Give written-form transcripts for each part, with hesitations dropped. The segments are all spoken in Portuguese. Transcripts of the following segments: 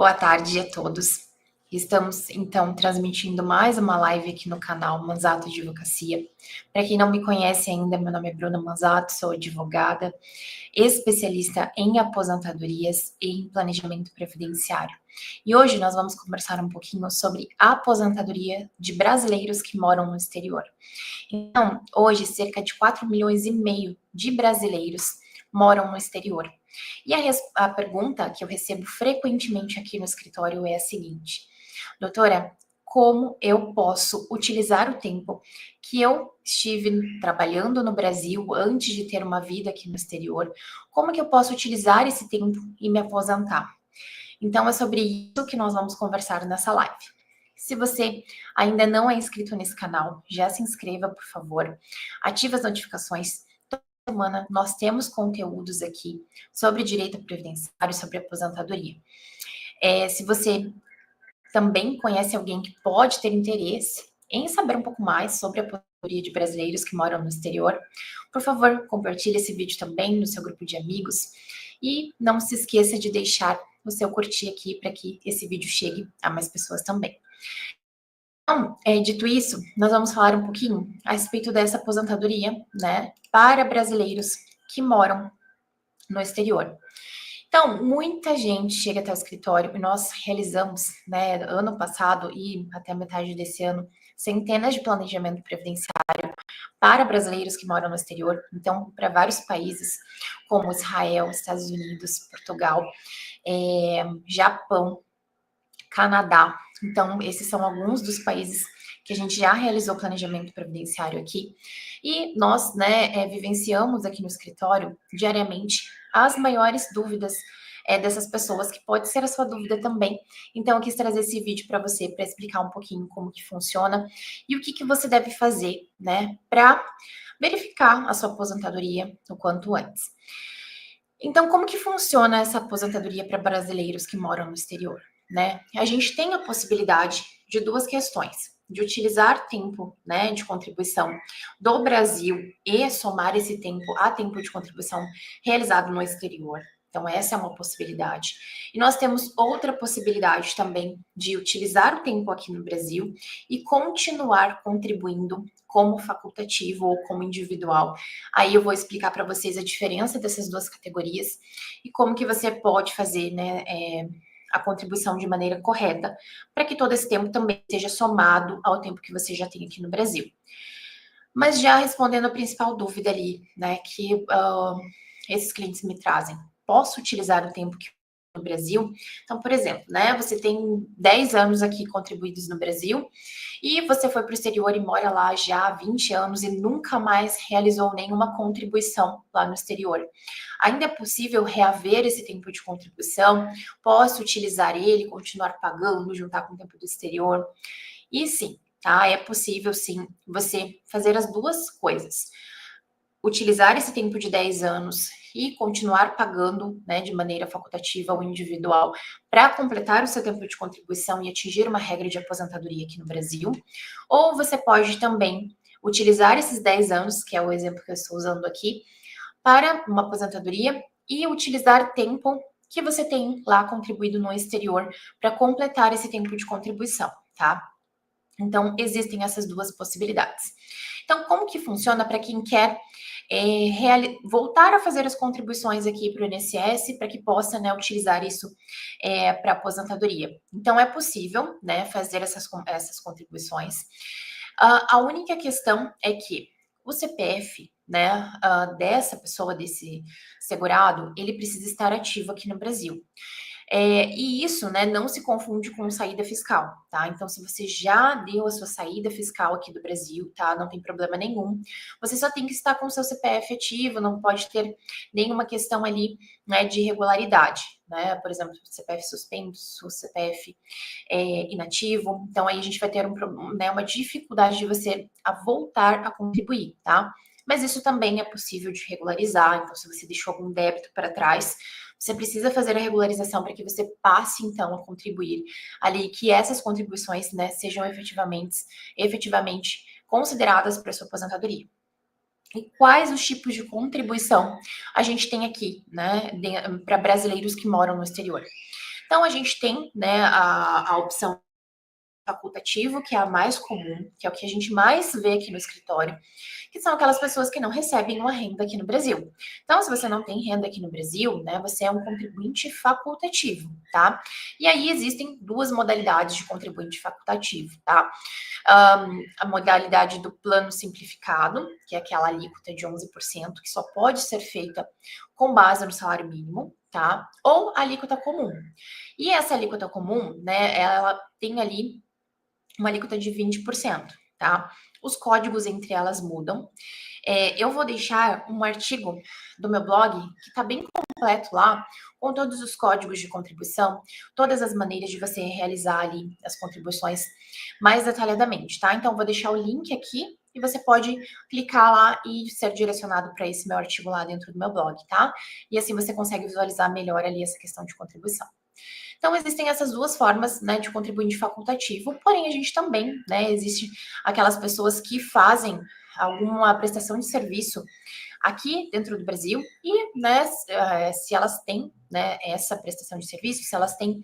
Boa tarde a todos. Estamos, então, transmitindo mais uma live aqui no canal Manzato Advocacia. Para quem não me conhece ainda, meu nome é Bruna Manzato, sou advogada, especialista em aposentadorias e em planejamento previdenciário. E hoje nós vamos conversar um pouquinho sobre a aposentadoria de brasileiros que moram no exterior. Então, hoje, cerca de 4,5 milhões de brasileiros moram no exterior. E a pergunta que eu recebo frequentemente aqui no escritório é a seguinte: doutora, como eu posso utilizar o tempo que eu estive trabalhando no Brasil antes de ter uma vida aqui no exterior? Como que eu posso utilizar esse tempo e me aposentar? Então, é sobre isso que nós vamos conversar nessa live. Se você ainda não é inscrito nesse canal, já se inscreva, por favor. Ative as notificações. Toda semana nós temos conteúdos aqui sobre direito previdenciário, sobre aposentadoria. Se você também conhece alguém que pode ter interesse em saber um pouco mais sobre a aposentadoria de brasileiros que moram no exterior, por favor, compartilhe esse vídeo também no seu grupo de amigos e não se esqueça de deixar o seu curtir aqui para que esse vídeo chegue a mais pessoas também. Então, dito isso, nós vamos falar um pouquinho a respeito dessa aposentadoria, né, para brasileiros que moram no exterior. Então, muita gente chega até o escritório e nós realizamos, né, ano passado e até metade desse ano, centenas de planejamento previdenciário para brasileiros que moram no exterior. Então, para vários países, como Israel, Estados Unidos, Portugal, Japão, Canadá. Então, esses são alguns dos países que a gente já realizou planejamento previdenciário aqui. E nós, né, vivenciamos aqui no escritório, diariamente, as maiores dúvidas dessas pessoas, que pode ser a sua dúvida também. Então, eu quis trazer esse vídeo para você, para explicar um pouquinho como que funciona e o que que você deve fazer, né, para verificar a sua aposentadoria o quanto antes. Então, como que funciona essa aposentadoria para brasileiros que moram no exterior, né? A gente tem a possibilidade de duas questões: de utilizar tempo, né, de contribuição do Brasil e somar esse tempo a tempo de contribuição realizado no exterior. Então, essa é uma possibilidade. E nós temos outra possibilidade também de utilizar o tempo aqui no Brasil e continuar contribuindo como facultativo ou como individual. Aí eu vou explicar para vocês a diferença dessas duas categorias e como que você pode fazer, né, a contribuição de maneira correta, para que todo esse tempo também seja somado ao tempo que você já tem aqui no Brasil. Mas já respondendo a principal dúvida ali, né, que esses clientes me trazem: posso utilizar o tempo que no Brasil? Então, por exemplo, né, você tem 10 anos aqui contribuídos no Brasil e você foi para o exterior e mora lá já há 20 anos e nunca mais realizou nenhuma contribuição lá no exterior. Ainda é possível reaver esse tempo de contribuição? Posso utilizar ele, continuar pagando, juntar com o tempo do exterior? E sim, tá? É possível sim você fazer as duas coisas: utilizar esse tempo de 10 anos e continuar pagando, né, de maneira facultativa ou individual para completar o seu tempo de contribuição e atingir uma regra de aposentadoria aqui no Brasil. Ou você pode também utilizar esses 10 anos, que é o exemplo que eu estou usando aqui, para uma aposentadoria e utilizar tempo que você tem lá contribuído no exterior para completar esse tempo de contribuição, tá? Então, existem essas duas possibilidades. Então, como que funciona para quem quer voltar a fazer as contribuições aqui para o INSS, para que possa, né, utilizar isso para aposentadoria? Então, é possível, né, fazer essas contribuições. A única questão é que o CPF, né, dessa pessoa, desse segurado, ele precisa estar ativo aqui no Brasil. E isso, né, não se confunde com saída fiscal, tá? Então, se você já deu a sua saída fiscal aqui do Brasil, tá? Não tem problema nenhum. Você só tem que estar com o seu CPF ativo, não pode ter nenhuma questão ali, né, de irregularidade, né? Por exemplo, CPF suspenso, CPF inativo. Então, aí a gente vai ter né, uma dificuldade de você voltar a contribuir, tá? Mas isso também é possível de regularizar. Então, se você deixou algum débito para trás, você precisa fazer a regularização para que você passe, então, a contribuir ali, que essas contribuições, né, sejam efetivamente consideradas para a sua aposentadoria. E quais os tipos de contribuição a gente tem aqui, né, para brasileiros que moram no exterior? Então, a gente tem, né, a opção facultativo, que é a mais comum, que é o que a gente mais vê aqui no escritório, que são aquelas pessoas que não recebem uma renda aqui no Brasil. Então, se você não tem renda aqui no Brasil, né, você é um contribuinte facultativo, tá? E aí existem duas modalidades de contribuinte facultativo, tá? A modalidade do plano simplificado, que é aquela alíquota de 11%, que só pode ser feita com base no salário mínimo, tá? Ou a alíquota comum. E essa alíquota comum, né, ela tem ali uma alíquota de 20%, tá? Os códigos entre elas mudam. Eu vou deixar um artigo do meu blog que está bem completo lá, com todos os códigos de contribuição, todas as maneiras de você realizar ali as contribuições mais detalhadamente, tá? Então, vou deixar o link aqui e você pode clicar lá e ser direcionado para esse meu artigo lá dentro do meu blog, tá? E assim você consegue visualizar melhor ali essa questão de contribuição. Então, existem essas duas formas, né, de contribuinte facultativo, porém, a gente também, né, existe aquelas pessoas que fazem alguma prestação de serviço aqui dentro do Brasil e, né, se elas têm, né, essa prestação de serviço, se elas têm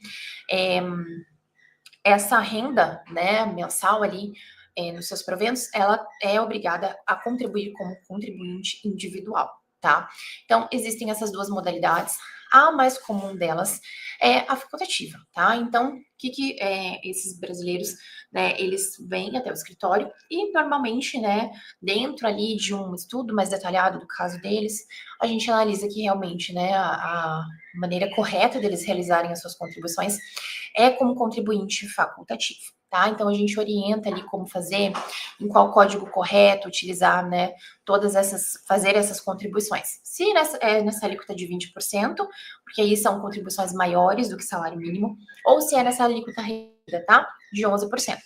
essa renda, né, mensal ali nos seus proventos, ela é obrigada a contribuir como contribuinte individual, tá? Então, existem essas duas modalidades. A mais comum delas é a facultativa, tá? Então, o que esses brasileiros, né, eles vêm até o escritório e normalmente, né, dentro ali de um estudo mais detalhado do caso deles, a gente analisa que realmente, né, a maneira correta deles realizarem as suas contribuições é como contribuinte facultativo, tá? Então a gente orienta ali como fazer, em qual código correto utilizar, né, fazer essas contribuições. Se nessa alíquota de 20%, porque aí são contribuições maiores do que salário mínimo, ou se é nessa alíquota reduzida, tá? De 11%.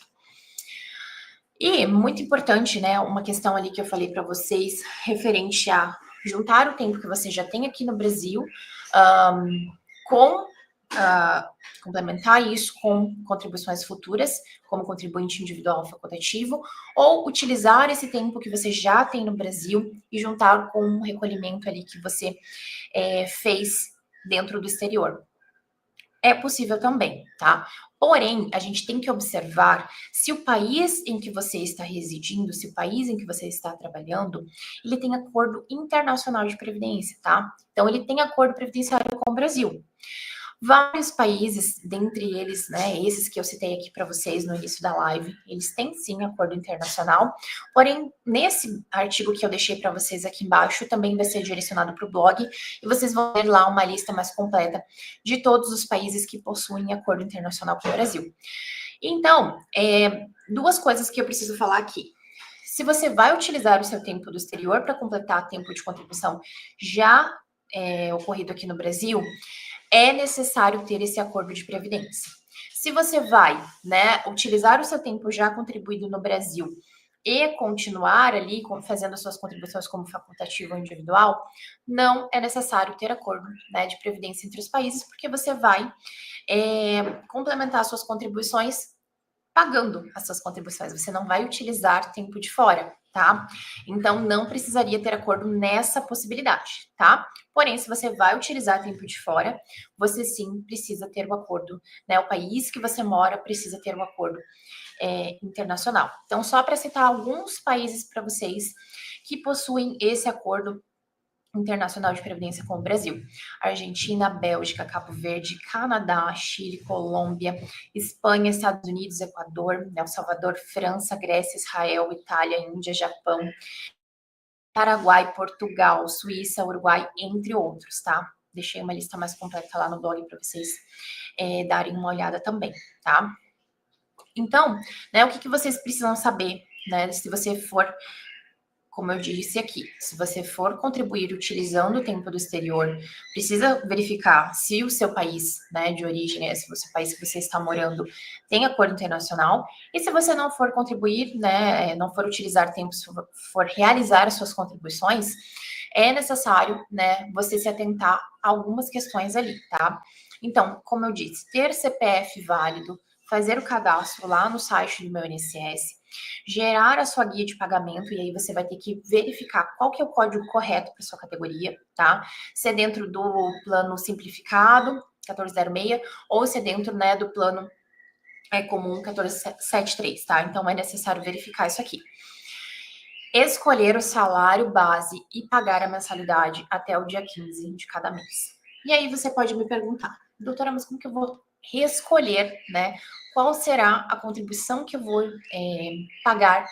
E muito importante, né, uma questão ali que eu falei para vocês, referente a juntar o tempo que você já tem aqui no Brasil, com complementar isso com contribuições futuras, como contribuinte individual facultativo, ou utilizar esse tempo que você já tem no Brasil e juntar com um recolhimento ali que você fez dentro do exterior. É possível também, tá? Porém, a gente tem que observar se o país em que você está residindo, se o país em que você está trabalhando, ele tem acordo internacional de previdência, tá? Então, ele tem acordo previdenciário com o Brasil. Vários países, dentre eles, né, esses que eu citei aqui para vocês no início da live, eles têm sim acordo internacional, porém, nesse artigo que eu deixei para vocês aqui embaixo, também vai ser direcionado para o blog, e vocês vão ver lá uma lista mais completa de todos os países que possuem acordo internacional com o Brasil. Então, duas coisas que eu preciso falar aqui. Se você vai utilizar o seu tempo do exterior para completar tempo de contribuição já ocorrido aqui no Brasil, é necessário ter esse acordo de previdência. Se você vai, né, utilizar o seu tempo já contribuído no Brasil e continuar ali fazendo as suas contribuições como facultativo ou individual, não é necessário ter acordo, né, de previdência entre os países, porque você vai complementar as suas contribuições pagando as suas contribuições. Você não vai utilizar tempo de fora, tá? Então, não precisaria ter acordo nessa possibilidade, tá? Porém, se você vai utilizar tempo de fora, você sim precisa ter o acordo, né? O país que você mora precisa ter um acordo internacional. Então, só para citar alguns países para vocês que possuem esse acordo internacional de previdência com o Brasil: Argentina, Bélgica, Cabo Verde, Canadá, Chile, Colômbia, Espanha, Estados Unidos, Equador, El Salvador, França, Grécia, Israel, Itália, Índia, Japão, Paraguai, Portugal, Suíça, Uruguai, entre outros, tá? Deixei uma lista mais completa lá no blog para vocês darem uma olhada também, tá? Então, né, o que vocês precisam saber, né, se você for, como eu disse aqui, se você for contribuir utilizando o tempo do exterior, precisa verificar se o seu país, né, de origem, se o seu país que você está morando tem acordo internacional, e se você não for contribuir, né, não for utilizar tempo, for realizar as suas contribuições, é necessário, né, você se atentar a algumas questões ali, tá? Então, como eu disse, ter CPF válido, fazer o cadastro lá no site do meu INSS, gerar a sua guia de pagamento, e aí você vai ter que verificar qual que é o código correto para sua categoria, tá? Se é dentro do plano simplificado, 1406, ou se é dentro, né, do plano comum 1473, tá? Então é necessário verificar isso aqui. Escolher o salário base e pagar a mensalidade até o dia 15 de cada mês. E aí você pode me perguntar, doutora, mas como que eu vou reescolher, né? Qual será a contribuição que eu vou pagar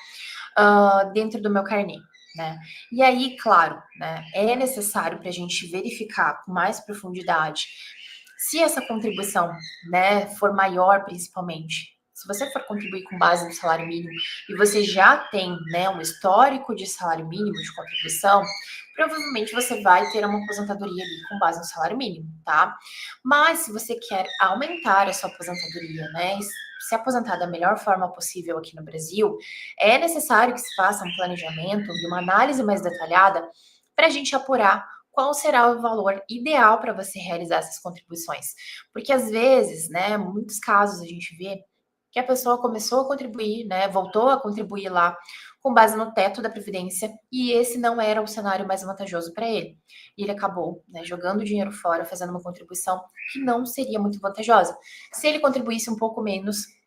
dentro do meu carnê, né? E aí, claro, né, é necessário para a gente verificar com mais profundidade se essa contribuição, né, for maior, principalmente. Se você for contribuir com base no salário mínimo e você já tem, né, um histórico de salário mínimo de contribuição, provavelmente você vai ter uma aposentadoria ali com base no salário mínimo, tá? Mas se você quer aumentar a sua aposentadoria, né, se aposentar da melhor forma possível aqui no Brasil, é necessário que se faça um planejamento e uma análise mais detalhada para a gente apurar qual será o valor ideal para você realizar essas contribuições. Porque às vezes, né, em muitos casos a gente vê que a pessoa começou a contribuir, né, voltou a contribuir lá com base no teto da Previdência e esse não era o cenário mais vantajoso para ele. E ele acabou, né, jogando dinheiro fora, fazendo uma contribuição que não seria muito vantajosa. Se ele contribuísse um pouco menos,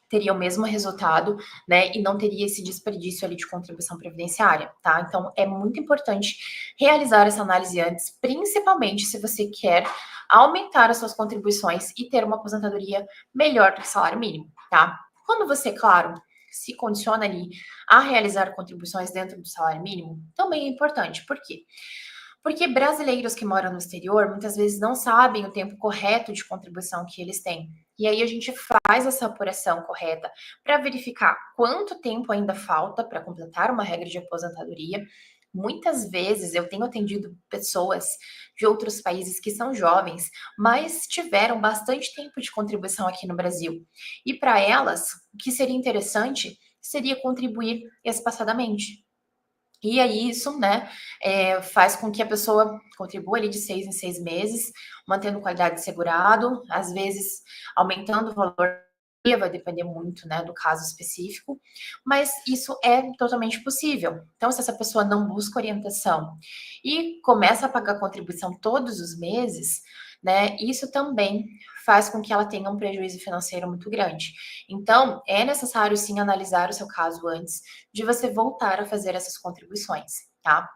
teria o mesmo resultado, né, e não teria esse desperdício ali de contribuição previdenciária, tá? Então, é muito importante realizar essa análise antes, principalmente se você quer aumentar as suas contribuições e ter uma aposentadoria melhor do que o salário mínimo, tá? Quando você, claro, se condiciona ali a realizar contribuições dentro do salário mínimo, também é importante. Por quê? Porque brasileiros que moram no exterior muitas vezes não sabem o tempo correto de contribuição que eles têm. E aí a gente faz essa apuração correta para verificar quanto tempo ainda falta para completar uma regra de aposentadoria. Muitas vezes eu tenho atendido pessoas de outros países que são jovens, mas tiveram bastante tempo de contribuição aqui no Brasil. E para elas, o que seria interessante seria contribuir espaçadamente. E aí isso, né, faz com que a pessoa contribua ali de 6 em 6 meses, mantendo qualidade de segurado, às vezes aumentando o valor, vai depender muito, né, do caso específico, mas isso é totalmente possível. Então, se essa pessoa não busca orientação e começa a pagar contribuição todos os meses, né, isso também faz com que ela tenha um prejuízo financeiro muito grande. Então, é necessário sim analisar o seu caso antes de você voltar a fazer essas contribuições, tá?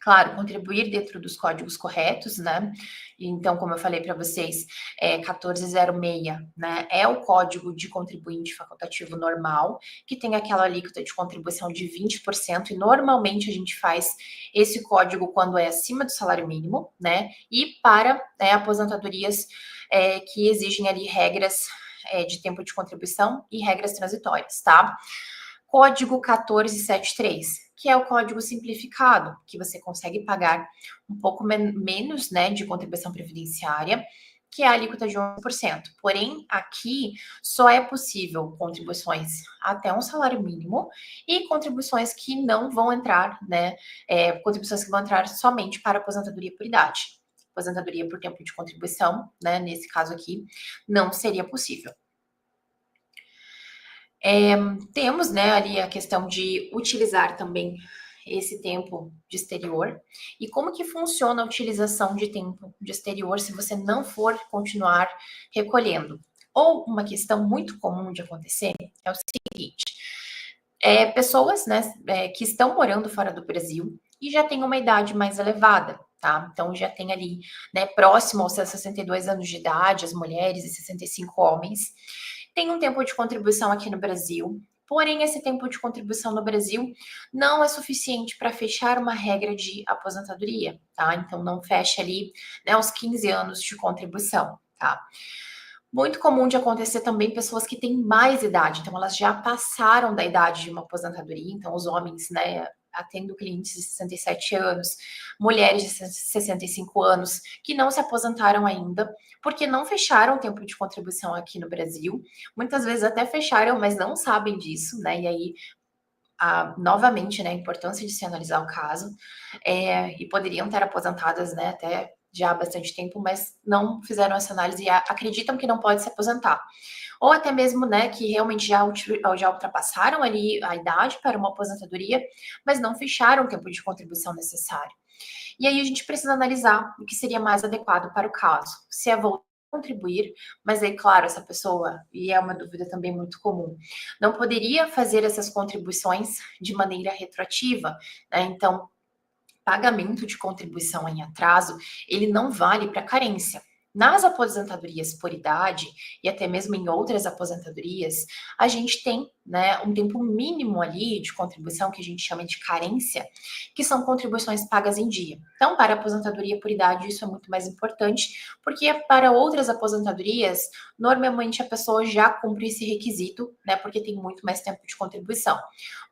Claro, contribuir dentro dos códigos corretos, né? Então, como eu falei para vocês, 1406, né? É o código de contribuinte facultativo normal, que tem aquela alíquota de contribuição de 20%, e normalmente a gente faz esse código quando é acima do salário mínimo, né? E para aposentadorias que exigem ali regras de tempo de contribuição e regras transitórias, tá? Código 1473, que é o código simplificado, que você consegue pagar um pouco menos, né, de contribuição previdenciária, que é a alíquota de 11%. Porém, aqui só é possível contribuições até um salário mínimo e contribuições que não vão entrar, né, contribuições que vão entrar somente para aposentadoria por idade. Aposentadoria por tempo de contribuição, né, nesse caso aqui, não seria possível. Temos, né, ali a questão de utilizar também esse tempo de exterior. E como que funciona a utilização de tempo de exterior se você não for continuar recolhendo? Ou uma questão muito comum de acontecer é o seguinte: pessoas, né, que estão morando fora do Brasil e já têm uma idade mais elevada, tá? Então já tem ali, né, próximo aos seus 62 anos de idade, as mulheres e 65 homens tem um tempo de contribuição aqui no Brasil, porém esse tempo de contribuição no Brasil não é suficiente para fechar uma regra de aposentadoria, tá? Então não fecha ali, né, os 15 anos de contribuição, tá? Muito comum de acontecer também pessoas que têm mais idade, então elas já passaram da idade de uma aposentadoria, então os homens, né, atendo clientes de 67 anos, mulheres de 65 anos, que não se aposentaram ainda, porque não fecharam o tempo de contribuição aqui no Brasil. Muitas vezes até fecharam, mas não sabem disso, né? E aí, novamente, né, a importância de se analisar o caso, e poderiam ter aposentadas, né, até já há bastante tempo, mas não fizeram essa análise e acreditam que não pode se aposentar. Ou até mesmo, né, que realmente já ultrapassaram ali a idade para uma aposentadoria, mas não fecharam o tempo de contribuição necessário. E aí a gente precisa analisar o que seria mais adequado para o caso. Se é voltar a contribuir, mas aí, claro, essa pessoa, e é uma dúvida também muito comum, não poderia fazer essas contribuições de maneira retroativa, né? Então, pagamento de contribuição em atraso, ele não vale para carência. Nas aposentadorias por idade e até mesmo em outras aposentadorias, a gente tem, né, um tempo mínimo ali de contribuição que a gente chama de carência, que são contribuições pagas em dia. Então, para a aposentadoria por idade, isso é muito mais importante, porque para outras aposentadorias, normalmente a pessoa já cumpre esse requisito, né, porque tem muito mais tempo de contribuição.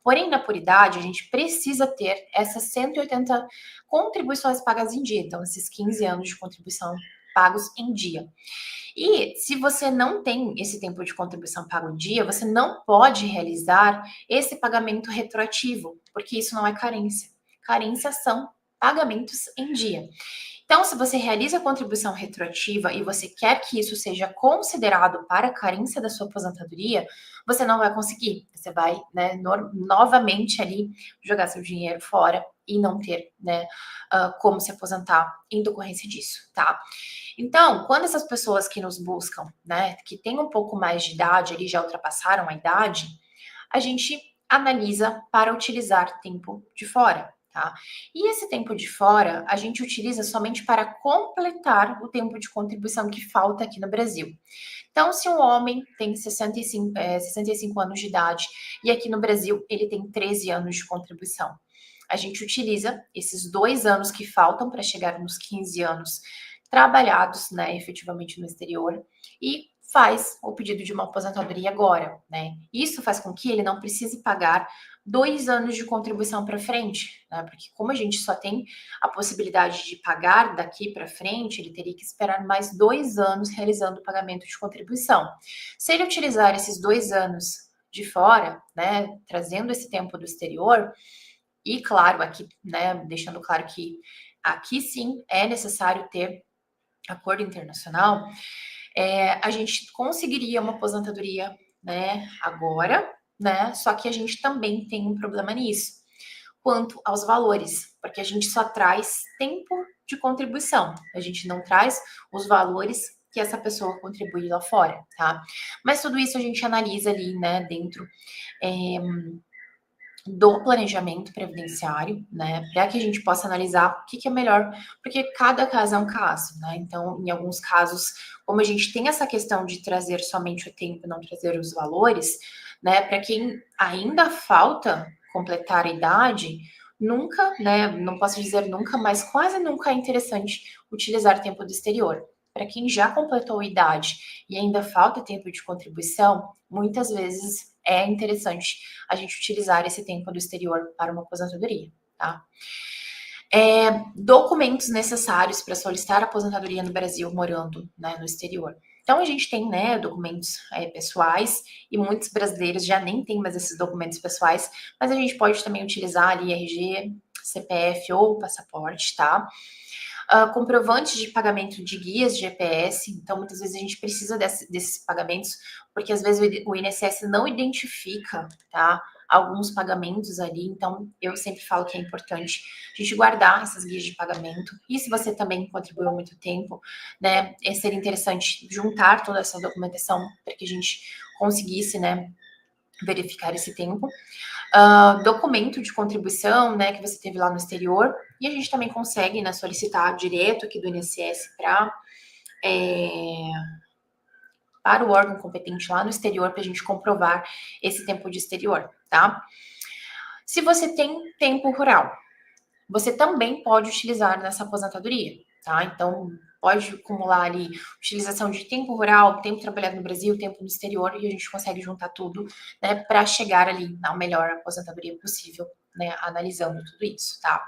Porém, na por idade, a gente precisa ter essas 180 contribuições pagas em dia, então esses 15 anos de contribuição pagos em dia. E se você não tem esse tempo de contribuição pago em dia, você não pode realizar esse pagamento retroativo, porque isso não é carência. Carência são pagamentos em dia. Então, se você realiza a contribuição retroativa e você quer que isso seja considerado para a carência da sua aposentadoria, você não vai conseguir. Você vai, né, novamente ali jogar seu dinheiro fora e não ter, né, como se aposentar em decorrência disso, tá? Então, quando essas pessoas que nos buscam, né, que têm um pouco mais de idade, ali já ultrapassaram a idade, a gente analisa para utilizar tempo de fora, tá? E esse tempo de fora a gente utiliza somente para completar o tempo de contribuição que falta aqui no Brasil. Então, se um homem tem 65 anos de idade e aqui no Brasil ele tem 13 anos de contribuição, a gente utiliza esses 2 anos que faltam para chegar nos 15 anos trabalhados, né, efetivamente no exterior e faz o pedido de uma aposentadoria agora, né? Isso faz com que ele não precise pagar 2 anos de contribuição para frente, né? Porque como a gente só tem a possibilidade de pagar daqui para frente, ele teria que esperar mais 2 anos realizando o pagamento de contribuição. Se ele utilizar esses 2 anos de fora, né, trazendo esse tempo do exterior, e claro, aqui, né, deixando claro que aqui sim é necessário ter acordo internacional, a gente conseguiria uma aposentadoria, né, agora, né, só que a gente também tem um problema nisso, quanto aos valores, porque a gente só traz tempo de contribuição, a gente não traz os valores que essa pessoa contribui lá fora, tá? Mas tudo isso a gente analisa ali, né, dentro do planejamento previdenciário, né, para que a gente possa analisar o que é melhor, porque cada caso é um caso, né? Então, em alguns casos, como a gente tem essa questão de trazer somente o tempo e não trazer os valores, né, para quem ainda falta completar a idade, nunca, né, não posso dizer nunca, mas quase nunca é interessante utilizar tempo do exterior. Para quem já completou a idade e ainda falta tempo de contribuição, muitas vezes é interessante a gente utilizar esse tempo do exterior para uma aposentadoria, tá? Documentos necessários para solicitar aposentadoria no Brasil morando, né, no exterior. Então a gente tem, né, documentos pessoais e muitos brasileiros já nem têm mais esses documentos pessoais, mas a gente pode também utilizar ali RG, CPF ou passaporte, tá? Comprovantes de pagamento de guias de GPS, então muitas vezes a gente precisa desses pagamentos, porque às vezes o INSS não identifica, tá? Alguns pagamentos ali, então eu sempre falo que é importante a gente guardar essas guias de pagamento. E se você também contribuiu há muito tempo, né, seria interessante juntar toda essa documentação para que a gente conseguisse, né, verificar esse tempo. Documento de contribuição, né, que você teve lá no exterior, e a gente também consegue, né, solicitar direto aqui do INSS para o órgão competente lá no exterior para a gente comprovar esse tempo de exterior, tá? Se você tem tempo rural, você também pode utilizar nessa aposentadoria, tá? Então, pode acumular ali utilização de tempo rural, tempo trabalhado no Brasil, tempo no exterior, e a gente consegue juntar tudo, né, para chegar ali na melhor aposentadoria possível, né, analisando tudo isso, tá?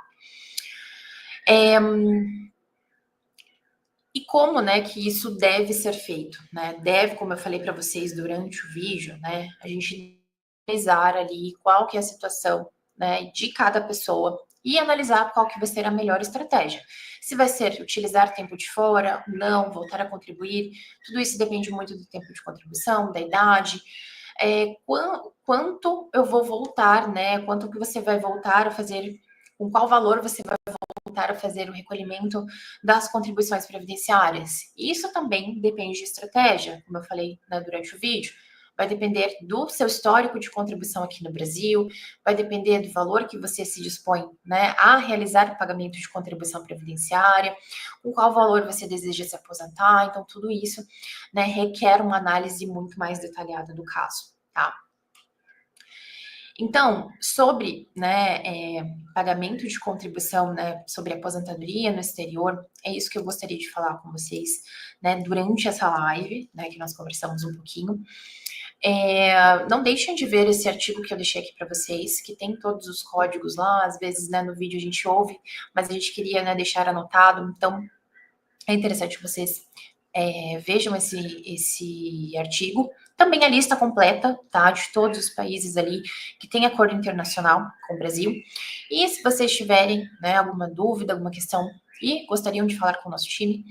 E como, né, que isso deve ser feito, né? Deve, como eu falei para vocês durante o vídeo, né, a gente analisar ali qual que é a situação, né, de cada pessoa e analisar qual que vai ser a melhor estratégia. Se vai ser utilizar tempo de fora, não, voltar a contribuir, tudo isso depende muito do tempo de contribuição, da idade, quanto eu vou voltar, né, quanto que você vai voltar a fazer, com qual valor você vai voltar a fazer o recolhimento das contribuições previdenciárias? Isso também depende de estratégia, como eu falei, né, durante o vídeo. Vai depender do seu histórico de contribuição aqui no Brasil, vai depender do valor que você se dispõe, né, a realizar o pagamento de contribuição previdenciária, com qual valor você deseja se aposentar. Então, tudo isso, né, requer uma análise muito mais detalhada do caso, tá? Então, sobre, né, pagamento de contribuição, né, sobre aposentadoria no exterior, é isso que eu gostaria de falar com vocês, né, durante essa live, né, que nós conversamos um pouquinho. Não deixem de ver esse artigo que eu deixei aqui para vocês, que tem todos os códigos lá. Às vezes, né, no vídeo a gente ouve, mas a gente queria, né, deixar anotado. Então, é interessante que vocês vejam esse artigo. Também a lista completa, tá, de todos os países ali que tem acordo internacional com o Brasil. E se vocês tiverem, né, alguma dúvida, alguma questão e gostariam de falar com o nosso time,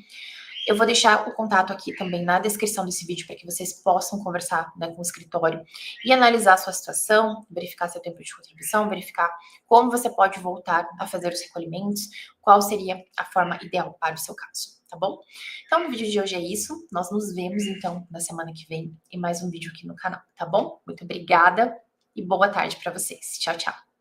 eu vou deixar o contato aqui também na descrição desse vídeo para que vocês possam conversar, né, com o escritório e analisar a sua situação, verificar seu tempo de contribuição, verificar como você pode voltar a fazer os recolhimentos, qual seria a forma ideal para o seu caso, tá bom? Então, no vídeo de hoje é isso. Nós nos vemos, então, na semana que vem em mais um vídeo aqui no canal, tá bom? Muito obrigada e boa tarde para vocês. Tchau, tchau.